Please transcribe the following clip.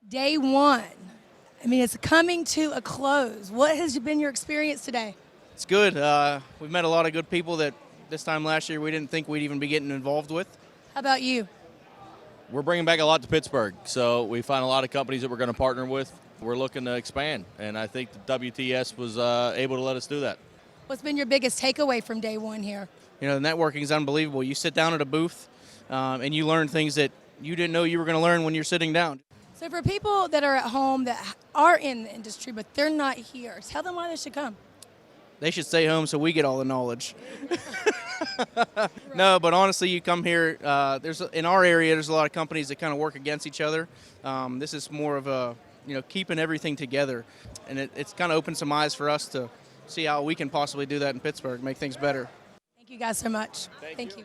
Day one. I mean, it's coming to a close. What has been your experience today? It's good. We've met a lot of good people that this time last year we didn't think we'd even be getting involved with. How about you? We're bringing back a lot to Pittsburgh, so we find a lot of companies that we're going to partner with. We're looking to expand, and I think the WTS was able to let us do that. What's been your biggest takeaway from day one here? You know, the networking is unbelievable. You sit down at a booth and you learn things that you didn't know you were going to learn when you're sitting down. So for people that are at home that are in the industry but they're not here, tell them why they should come. They should stay home so we get all the knowledge. No, but honestly, you come here. In our area, there's a lot of companies that kind of work against each other. This is more of a, keeping everything together, and it's kind of opened some eyes for us to see how we can possibly do that in Pittsburgh, make things better. Thank you guys so much. Thank you. you.